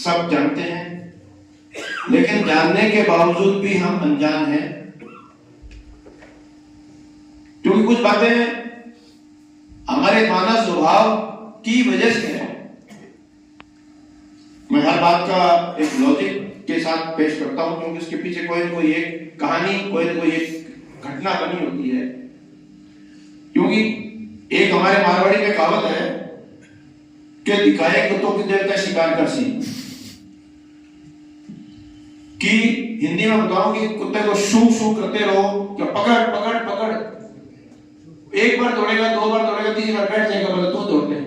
सब जानते हैं, लेकिन जानने के बावजूद भी हम अनजान हैं, क्योंकि कुछ बातें हमारे मानव स्वभाव की वजह से है। मैं हर बात का एक लॉजिक के साथ पेश करता हूं, क्योंकि उसके पीछे कोई न कोई एक कहानी, कोई न कोई एक घटना बनी होती है। क्योंकि एक हमारे मारवाड़ी में कहावत है कि दिखाए कुत्तों की देर का शिकार कर सी, कि हिंदी में बताऊं कि कुत्ते को शू शू करते रहो कि पकड़ पकड़ पकड़, एक बार दौड़ेगा, दो बार दौड़ेगा, तीसरी बार बैठ जाएगा, बोले तू दौड़ ले।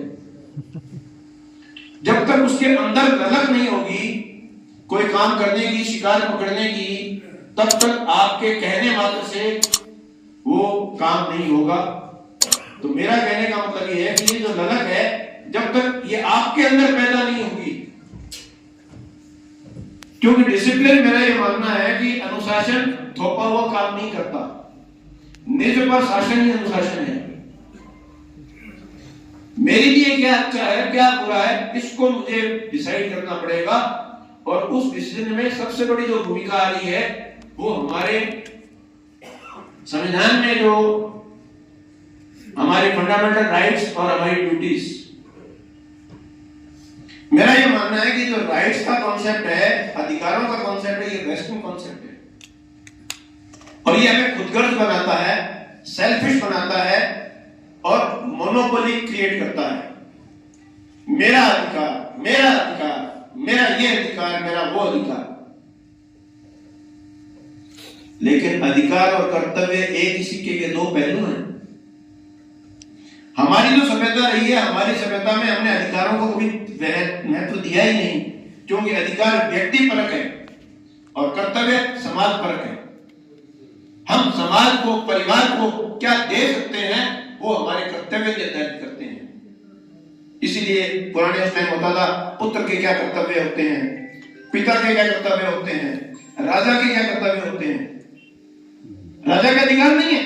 जब तक उसके अंदर ललक नहीं होगी कोई काम करने की, शिकार पकड़ने की, तब तक आपके कहने मात्र से वो काम नहीं होगा। तो मेरा कहने का मतलब ये है कि ये जो ललक है, जब तक ये आपके अंदर पैदा नहीं होगी, क्योंकि डिसिप्लिन, मेरा ये मानना है कि अनुशासन थोपा हुआ काम नहीं करता, निज पर शासन ही अनुशासन है। मेरे लिए क्या अच्छा है, क्या बुरा है, इसको मुझे डिसाइड करना पड़ेगा। और उस डिसीजन में सबसे बड़ी जो भूमिका आ रही है वो हमारे संविधान में जो हमारे फंडामेंटल राइट्स और हमारी ड्यूटीज। मेरा ये मानना है कि जो राइट्स का कॉन्सेप्ट है, अधिकारों का कॉन्सेप्ट है, ये वेस्टर्न कॉन्सेप्ट है और ये हमें खुदगर्ज बनाता है, सेल्फिश बनाता है और मोनोपोली क्रिएट करता है। मेरा अधिकार, मेरा अधिकार, मेरा ये अधिकार, मेरा वो अधिकार। लेकिन अधिकार और कर्तव्य एक ही सिक्के के दो पहलू हैं। हमारी जो सभ्यता रही है, हमारी सभ्यता में हमने अधिकारों को कभी महत्व दिया ही नहीं, क्योंकि अधिकार व्यक्ति परक है और कर्तव्य समाज परक है। हम समाज को, परिवार को क्या दे सकते हैं वो हमारे कर्तव्य निर्धारित करते हैं। इसीलिए पुराने समय होता था, पुत्र के क्या कर्तव्य होते हैं, पिता के क्या कर्तव्य होते हैं, राजा के क्या कर्तव्य होते हैं। राजा का अधिकार नहीं है,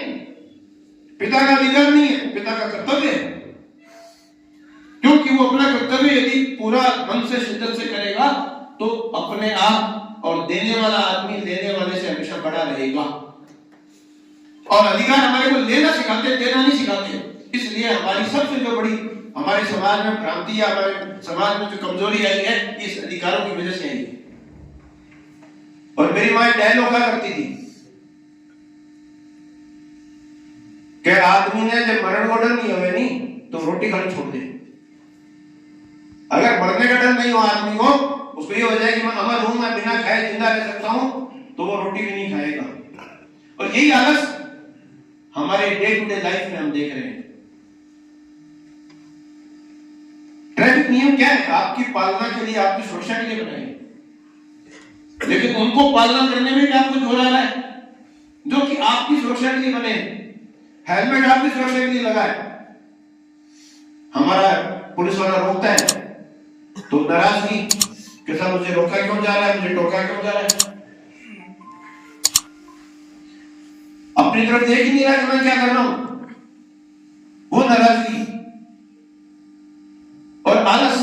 पिता का अधिकार नहीं है, पिता का कर्तव्य है, क्योंकि वो अपना कर्तव्य यदि पूरा मन से, शिद्दत से करेगा तो अपने आप और देने वाला आदमी लेने वाले से हमेशा बड़ा रहेगा। और अधिकार हमारे को लेना सिखाते, देना नहीं सिखाते। इसलिए हमारी सबसे जो बड़ी हमारे समाज में भ्रांति या हमारे समाज में जो कमजोरी आई है, इस अधिकारों की वजह से आई है। और मेरी माँ डायलॉग क्या करती थी कि आदमी ने जब मरण को डर नहीं होवे नहीं तो रोटी खानी छोड़ दे। अगर मरने का डर नहीं हो आदमी को, उसको ये हो जाए कि मैं अमर हूं, मैं बिना खाए जिंदा रह सकता हूं, तो वो रोटी भी नहीं खाएगा। और यही आलस हमारे डे टू डे लाइफ में हम देख रहे हैं। ट्रैफिक नियम क्या है? आपकी पालना के लिए, आपकी सुरक्षा के लिए बनाए, लेकिन उनको पालना करने में भी आपको जोर आ रहा है जो कि आपकी सुरक्षा के लिए बने। हेलमेट आपकी सुरक्षा के लिए लगाए, हमारा पुलिस वाला रोकता है तो नाराजगी कि साहब मुझे रोका क्यों जा रहा है, मुझे टोका क्यों जा रहा है। अपनी तरफ देख ही नहीं रहा कि मैं क्या कर रहा हूं, वो नाराजगी और आलस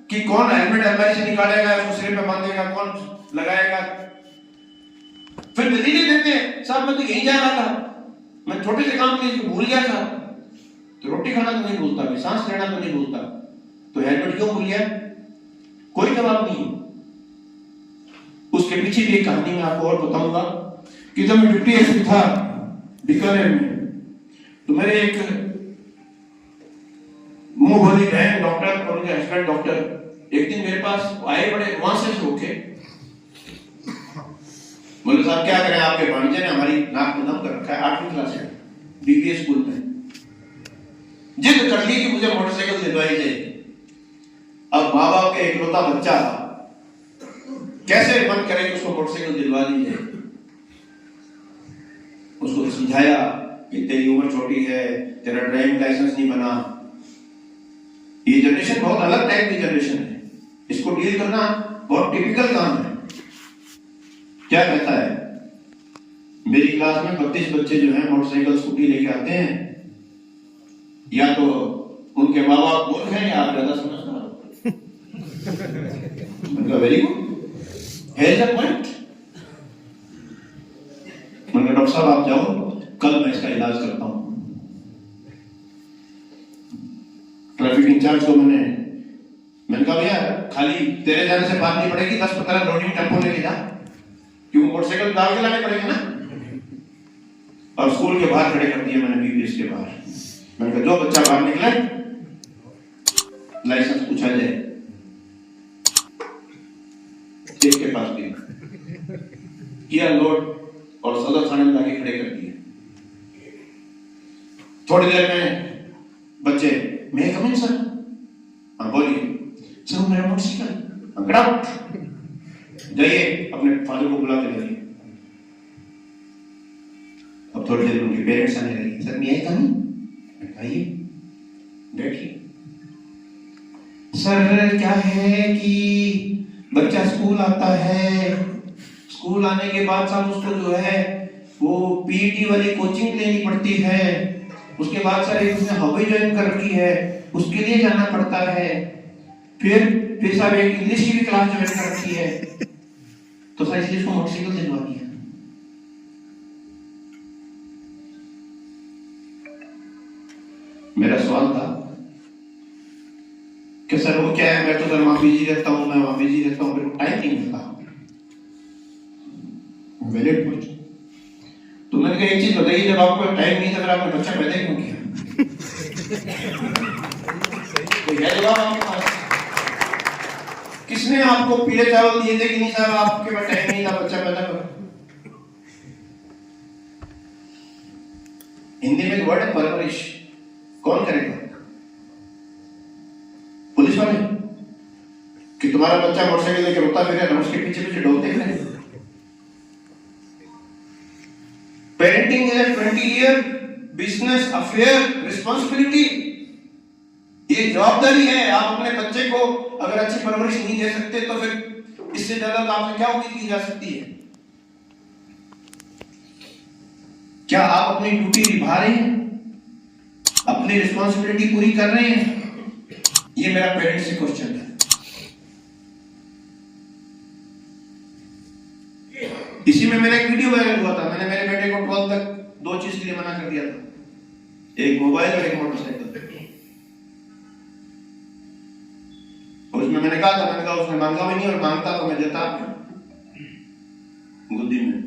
कि कौन हेलमेट अलमारी से निकालेगा, उसको सिर पे बांधेगा, कौन लगाएगा। फिर नतीजे देते हैं, साहब मैं तो यही जा रहा था, मैं छोटे से काम के लिए भूल गया था। तो रोटी खाना तो नहीं भूलता, सांस लेना तो नहीं भूलता, तो हेलमेट क्यों भूल गया? कोई जवाब नहीं है। उसके पीछे भी एक कहानी मैं आपको और बताऊंगा कि जब मैं डिप्टी एसपी था बीकानेर में, तो मेरे एक मुंह बोली बहन डॉक्टर और उनके हस्बैंड डॉक्टर एक दिन मेरे पास आए, बड़े एडवांस होके बोले साहब क्या करें, आपके भांजे ने हमारी नाक में दम कर रखा है, 8वीं क्लास है, बीबीए स्कूल में, जिद कर ली कि मुझे मोटरसाइकिल दिलवाई जाए। अब माँ बाप का इकलौता बच्चा कैसे मन करे कि उसको मोटरसाइकिल दिलवा दी जाए। उसको समझाया कि तेरी उम्र छोटी है, तेरा ड्राइविंग लाइसेंस नहीं बना। ये जनरेशन बहुत अलग टाइप की जनरेशन है, इसको डील करना बहुत टिपिकल काम है। क्या कहता है, मेरी क्लास में 32 बच्चे जो हैं मोटरसाइकिल स्कूटी लेके आते हैं, या तो उनके माँ बाप मूर्ख हैं या आप ज्यादा समझदार हो। मैंने very good, here is the point. मैंने डॉक्टर साहब आप जाओ, कल मैं इसका इलाज करता हूं। ट्रैफिक इंचार्ज को मैंने कहा भैया खाली तेरे जाने से बात नहीं पड़ेगी, 10-15 लोडिंग टेम्पो लेके जा, क्योंकि मोटरसाइकिल डाल के लाने पड़ेगा ना। और स्कूल के बाहर खड़े कर दिए मैंने, बीपीएस के बाहर। मैंने कहा जो बच्चा बाहर निकले लाइसेंस पूछा जाए, चेक के पास भी किया लोड और सदर थाने में लाके खड़े कर दिए। थोड़ी देर में बच्चे, मैं कम इन सर, हाँ बोलिए सर, मेरा मोटरसाइकिल, जाइए अपने फादर को बुला के लाइए। अब थोड़ी देर उनके पेरेंट्स आने लगे, सर मैं कहीं आइए बैठिए। सर क्या है कि बच्चा स्कूल आता है, स्कूल आने के बाद साहब उसको जो है वो पीटी वाली कोचिंग लेनी पड़ती है, उसके बाद सर एक उसने हॉबी ज्वाइन कर रखी है, उसके लिए जाना पड़ता है, फिर साहब एक इंग्लिश की भी क्लास ज्वाइन कर रखी है, तो सर इसलिए उसको मोटरसाइकिल दिलवा दिया। मेरा सवाल था कि सर वो क्या है, मैं तो सर वहां बिजी रहता हूँ, मैं वहां बिजी रहता हूँ, मेरे को टाइम नहीं मिलता। Valid point. तो मैंने कहा एक चीज बताइए, जब आपको टाइम नहीं था फिर आपने बच्चा पैदा क्यों किया? तो यह जवाब आपके पास, किसने आपको पीले चावल दिए थे कि नहीं साहब आपके पास टाइम नहीं था बच्चा पैदा करो? हिंदी में एक वर्ड है परवरिश, कौन करेगा? पुलिस वाले? कि तुम्हारा बच्चा मोटरसाइकिल लेकर रोता फिरे, उसके पीछे पीछे डोलते फिरे। Parenting is a 20-year business affair responsibility. ये जवाबदारी है। आप अपने बच्चे को अगर अच्छी परवरिश नहीं दे सकते तो फिर इससे ज्यादा तो आपसे क्या उम्मीद की जा सकती है? क्या आप अपनी ड्यूटी निभा रहे हैं, अपनी रिस्पॉन्सिबिलिटी पूरी कर रहे हैं? ये मेरा पेरेंट्स से क्वेश्चन है। इसी में मेरा एक वीडियो वायरल हुआ था। मैंने मेरे बेटे को 12 तक 2 चीज के लिए मना कर दिया था, एक मोबाइल और एक मोटरसाइकिल। उसमें मैंने कहा उसने मांगा भी नहीं, और मांगता तो मैं देता गुद्दी में।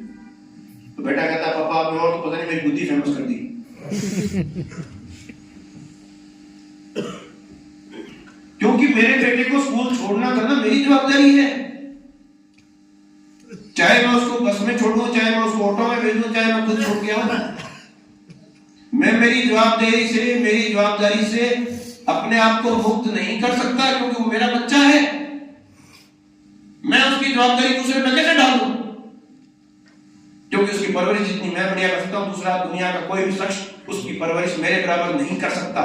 तो बेटा कहता पापा आपने और तो पता नहीं मेरी गुद्दी फेमस कर दी। क्योंकि मेरे बेटे को स्कूल छोड़ना करना मेरी जवाबदारी है। चाहे मैं उसको बस में छोड़ूं, चाहे मैं उसको ऑटो में भेजूं, चाहे मैं खुद छोड़ के आऊं, मैं मेरी जवाबदारी से अपने आप को मुक्त नहीं कर सकता, क्योंकि वो मेरा बच्चा है। मैं उसकी जवाबदारी दूसरे पे कैसे डाल दूं? क्योंकि उसकी परवरिश जितनी मैं बढ़िया कर सकता हूं, दूसरा दुनिया का कोई भी शख्स उसकी परवरिश मेरे बराबर नहीं कर सकता।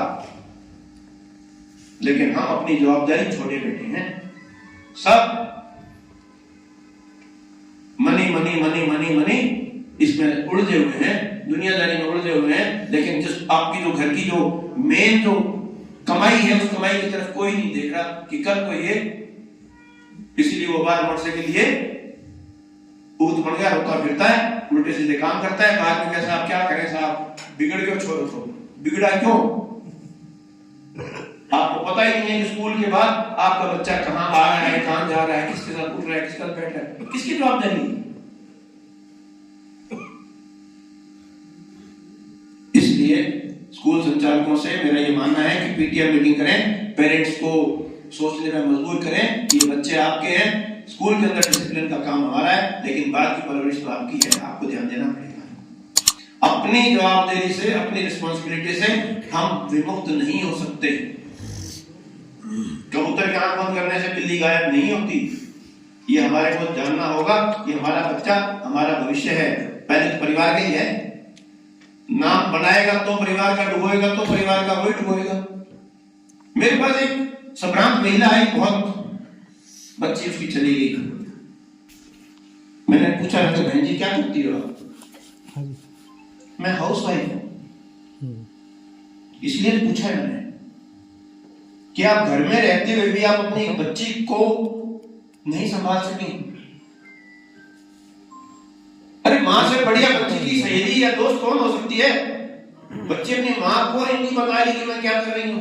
लेकिन हम अपनी जवाबदारी छोड़े बैठे हैं। सब money money money money money इसमें उलझे हुए हैं, दुनियादारी में उलझे हुए हैं। लेकिन जिस आपकी जो घर की जो मेन जो कमाई है, उस कमाई की तरफ कोई नहीं देख रहा कि कल को ये, इसीलिए वो बार मोटरसाइकिल लिए ऊत बन गया, रोता फिरता है, उल्टे सीधे काम करता है। बाद में क्या साहब क्या करें साहब, बिगड़ गया छोड़ो तो बिगड़ा क्यों? आपको पता ही नहीं है कि स्कूल के बाद आपका बच्चा कहां आ रहा है, कहां जा रहा है, किसके साथ उठ रहा है, किसके साथ बैठ रहा है, किसकी जवाबदारी है? इसलिए स्कूल संचालकों से मेरा ये मानना है कि पीटीएम मीटिंग करें, पेरेंट्स को सोचने में मजबूर करें कि ये बच्चे आपके हैं, स्कूल के अंदर डिसिप्लिन का काम हमारा है, लेकिन बाद की परवरिश तो आपकी है, आपको ध्यान देना पड़ेगा। अपनी जवाबदारी से, अपनी रिस्पॉन्सिबिलिटी से हम विमुक्त नहीं हो सकते। कबूतर की आंख बंद करने से बिल्ली गायब नहीं होती। ये हमारे को जानना होगा कि हमारा बच्चा हमारा भविष्य है। पहले तो परिवार का ही है, नाम बनाएगा तो परिवार का डुबोएगा, तो परिवार का वही डुबोएगा। मेरे पास एक संभ्रांत महिला आई, बहुत बच्ची उसकी चली गई। मैंने पूछा बहन जी क्या करती हो आप? मैं हाउस वाइफ हूं। इसलिए पूछा है मैंने कि आप घर में रहते हुए भी आप अपनी बच्ची को नहीं संभाल सकी। अरे मां से बढ़िया बच्चे की सहेली या दोस्त कौन हो सकती है? बच्चे अपनी मां को नहीं बता रही कि मैं क्या कर रही हूं।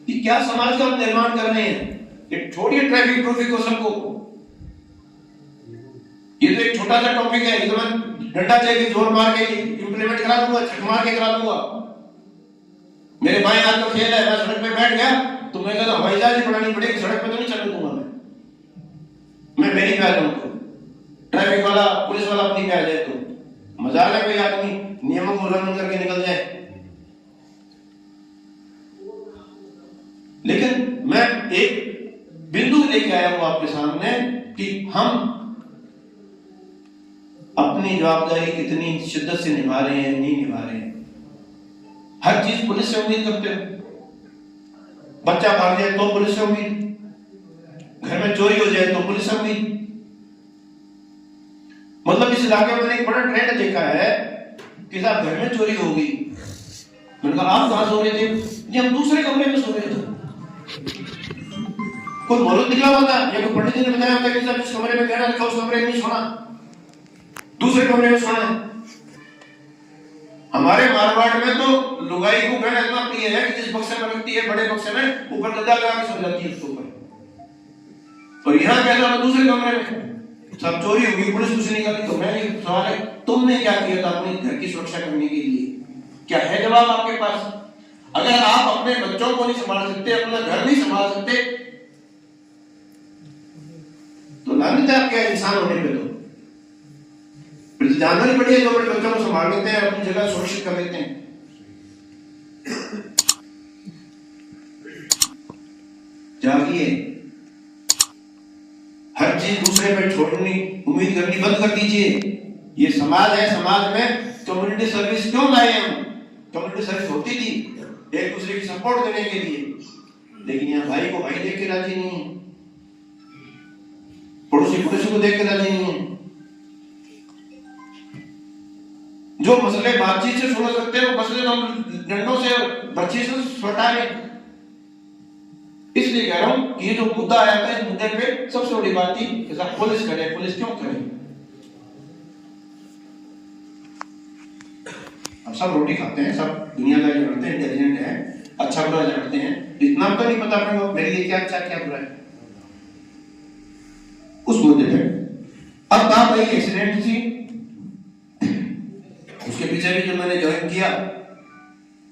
कि क्या समाज का हम निर्माण कर रहे हैं? ये छोड़िए ट्रैफिक ट्रॉफिक को सबको, ये तो एक छोटा सा टॉपिक है, ये तो मैं डंडा चाहिए जोर मार के इंप्लीमेंट करा दूंगा, छक मार के करा दूंगा। मेरे भाई हाथ का खेल है, मैं सड़क पे बैठ गया तो मैं कहता हवाई जहाज ही बनानी पड़ेगी, सड़क पे तो नहीं चलने दूंगा मैं मेरी पे आ जाऊं तो ट्रैफिक वाला पुलिस वाला अपनी पे आ जाए तो मजाक है कोई आदमी नियमों को उल्लंघन करके निकल जाए। लेकिन मैं एक बिंदु लेके आया हूं आपके सामने कि हम अपनी जवाबदारी कितनी शिद्दत से निभा रहे हैं, नहीं निभा रहे हैं। हर चीज पुलिस से उम्मीद करते हो, बच्चा भाग जाए तो पुलिस से उम्मीद, घर में चोरी हो जाए तो पुलिस से उम्मीद। मतलब इस इलाके में मैंने एक बड़ा ट्रेंड देखा है कि साहब घर में चोरी होगी, मैंने कहा आप कहां सो रहे थे? जी हम दूसरे कमरे में सो रहे थे। कोई मौलूद निकला हुआ था या कोई पंडित जी ने बताया होता कि साहब इस कमरे में गहना रखा, उस कमरे में नहीं सोना, दूसरे कमरे में सोना है। हमारे मारवाड़ में तो लुगाई को गहना इतना प्रिय है कि जिस बक्से में रखती है बड़े बक्से में ऊपर गद्दा लगा के सो जाती है उसके ऊपर। और यहाँ कहता है दूसरे कमरे में सब चोरी होगी, पुलिस कुछ नहीं करती। तो मैं सवाल है तुमने क्या किया था अपने घर की सुरक्षा करने के लिए? क्या है जवाब आपके पास? अगर आप अपने बच्चों को नहीं संभाल सकते, अपना घर नहीं संभाल सकते तो लानत है आपके इंसान होने पे। तो जानना नहीं पड़ेगा जो अपने बच्चों को संभाल लेते हैं, अपनी जगह सुरक्षित कर लेते हैं। जागिए, हर चीज दूसरे पर छोड़नी, उम्मीद करनी बंद कर दीजिए। ये समाज है, समाज में कम्युनिटी सर्विस क्यों लाए हम? कम्युनिटी सर्विस होती थी एक दूसरे की सपोर्ट देने के लिए, लेकिन यहाँ भाई को भाई देख के राजी नहीं है, पड़ोसी पड़ोसी को देख के राजी नहीं है। जो मसले बातचीत से सुलझ सकते हैं वो मसले हम डंडों से बच्ची से सुलझा रहे। इसलिए कह रहा हूं कि ये जो मुद्दा आया था, इस मुद्दे पे सबसे बड़ी बात थी कि पुलिस करे, पुलिस क्यों करे? अब सब रोटी खाते हैं, सब दुनियादारी करते हैं, इंटेलिजेंट है, अच्छा बुरा जानते हैं, इतना तो नहीं पता अपने को मेरे लिए क्या अच्छा क्या बुरा है। उस मुद्दे पे अब बात आई एक्सीडेंट थी, उसके पीछे भी जब मैंने ज्वाइन किया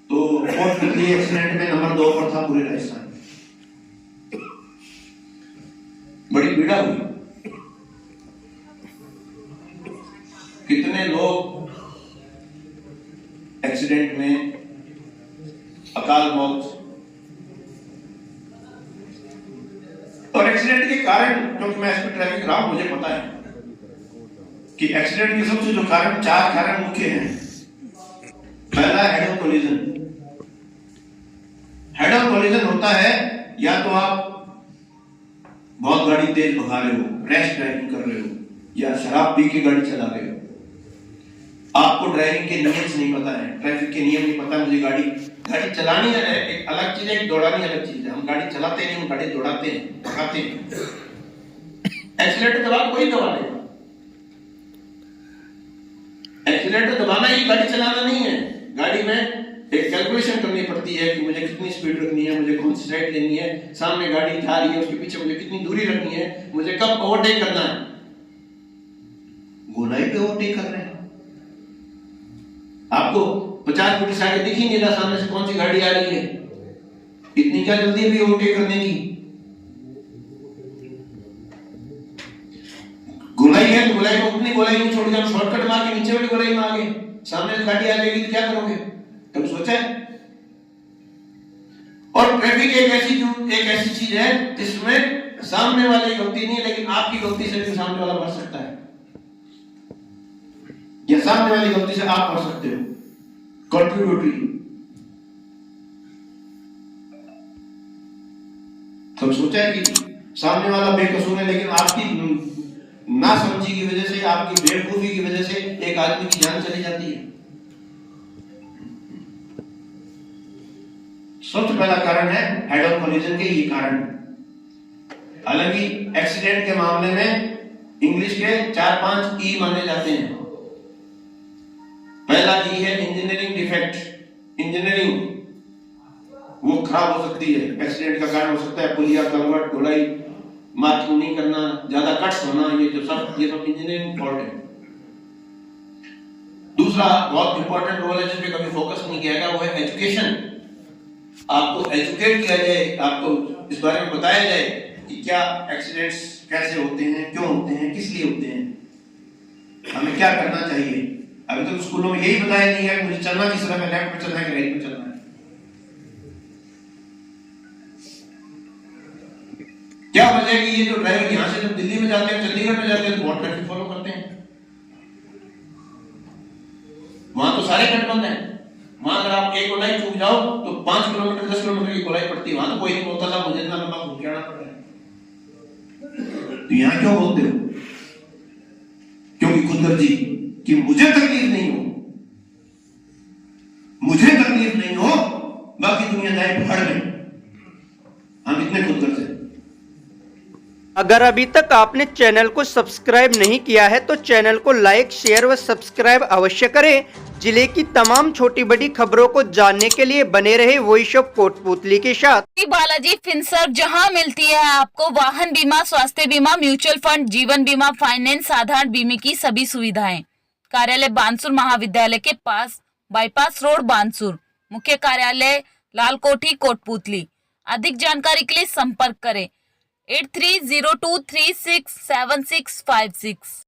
तो फोर्थ एक्सीडेंट में नंबर 2 पर था पूरे राजस्थान। बड़ी पीड़ा हुई, कितने लोग एक्सीडेंट में अकाल मौत। और एक्सीडेंट के कारण, क्योंकि मैं इस पर ट्रैफिक रहा हूं, मुझे पता है कि एक्सीडेंट के सबसे जो कारण, 4 कारण मुख्य हैं। पहला head on collision. Head on collision होता है या तो आप बहुत गाड़ी तेज भगा रहे हो, रैश ड्राइविंग कर रहे हो, या शराब पी के गाड़ी चला रहे हो, आपको ड्राइविंग के नियम नहीं पता है, ट्रैफिक के नियम नहीं पता। मुझे गाड़ी चलानी है, एक अलग चीज है, दौड़ानी अलग चीज है। हम गाड़ी चलाते नहीं, हम गाड़ी दौड़ाते हैं, भगाते हैं। एक्सीलेटर दबा कोई दबा लेगा, एक्सीलेटर दबाना ही गाड़ी चलाना नहीं है। गाड़ी में एक कैलकुलेशन करनी पड़ती है कि मुझे कितनी स्पीड रखनी है, मुझे कौन सी साइड लेनी है, सामने गाड़ी जा रही है उसके पीछे मुझे कितनी दूरी रखनी है, मुझे कब ओवरटेक करना है। गोलाई पे ओवरटेक कर रहे हैं, आपको 50 फुट से आगे दिख ही नहीं रहा सामने से कौन सी गाड़ी आ रही है, इतनी क्या जल्दी है भी ओवरटेक करने की। गोलाई है तो गोलाई को अपनी गोलाई नहीं छोड़ के शॉर्टकट मार के नीचे वाली गोलाई में आगे, सामने गाड़ी आ जाएगी तो क्या करोगे? कभी सोचा है? और ट्रैफिक एक ऐसी चीज है जिसमें सामने वाले की गलती नहीं है, लेकिन आपकी गलती से भी सामने वाला मर सकता है, या सामने वाली गलती से आप मर सकते हो। कंट्रीब्यूटरी। कब सोचा है कि सामने वाला बेकसूर है, लेकिन आपकी ना समझी की वजह से, आपकी बेवकूफी की वजह से एक आदमी की जान चली जाती है। सबसे पहला कारण है हेड ऑन कोलिजन के ये कारण। हालांकि एक्सीडेंट के मामले में इंग्लिश के 4-5 ई माने जाते हैं। पहला ई है इंजीनियरिंग डिफेक्ट। इंजीनियरिंग वो खराब हो सकती है, एक्सीडेंट का कारण हो सकता है, पुलिया, कलवट, ढुलाई, मार्किंग नहीं करना, ज्यादा कट्स होना, ये सब इंजीनियरिंग फॉल्ट है। दूसरा बहुत इंपॉर्टेंट रोल है जिस पे कभी फोकस नहीं किया गया, वो है एजुकेशन। आपको एजुकेट किया जाए, आपको इस बारे में बताया जाए कि क्या एक्सीडेंट्स कैसे होते हैं, क्यों होते हैं, किस लिए होते हैं, हमें क्या करना चाहिए। अभी तक स्कूलों में यही बताया नहीं है मुझे चलना किस तरह में, लेफ्ट में चलना है कि राइट में चलना है। क्या वजह है कि ये जो ड्राइवर यहां से जब दिल्ली में जाते हैं, चंडीगढ़ में जाते हैं, तो बहुत ट्रैफिक फॉलो करते हैं। वहां तो सारे कट बंद है। वहां अगर आप एक गोलाई चूक जाओ तो 5 किलोमीटर 10 किलोमीटर की गोलाई पड़ती है। वहां तो कोई नहीं बोलता था मुझे इतना लंबा घूम के आना पड़ रहा है। तो यहां क्यों बोलते हो? क्योंकि खुदगर्जी कि मुझे तकलीफ नहीं हो, मुझे तकलीफ नहीं हो, बाकी दुनिया जाए भाड़ में। हम इतने खुदगर्ज हैं। अगर अभी तक आपने चैनल को सब्सक्राइब नहीं किया है तो चैनल को लाइक, शेयर व सब्सक्राइब अवश्य करें। जिले की तमाम छोटी बड़ी खबरों को जानने के लिए बने रहे वॉइस ऑफ कोटपुतली के साथ। बालाजी फिनसर्व, जहां मिलती है आपको वाहन बीमा, स्वास्थ्य बीमा, म्यूचुअल फंड, जीवन बीमा, फाइनेंस, साधारण बीमे की सभी सुविधाएं। कार्यालय बानसूर महाविद्यालय के पास, बाईपास रोड, बानसूर। मुख्य कार्यालय लालकोठी, कोटपुतली। अधिक जानकारी के लिए संपर्क करें 8302367656।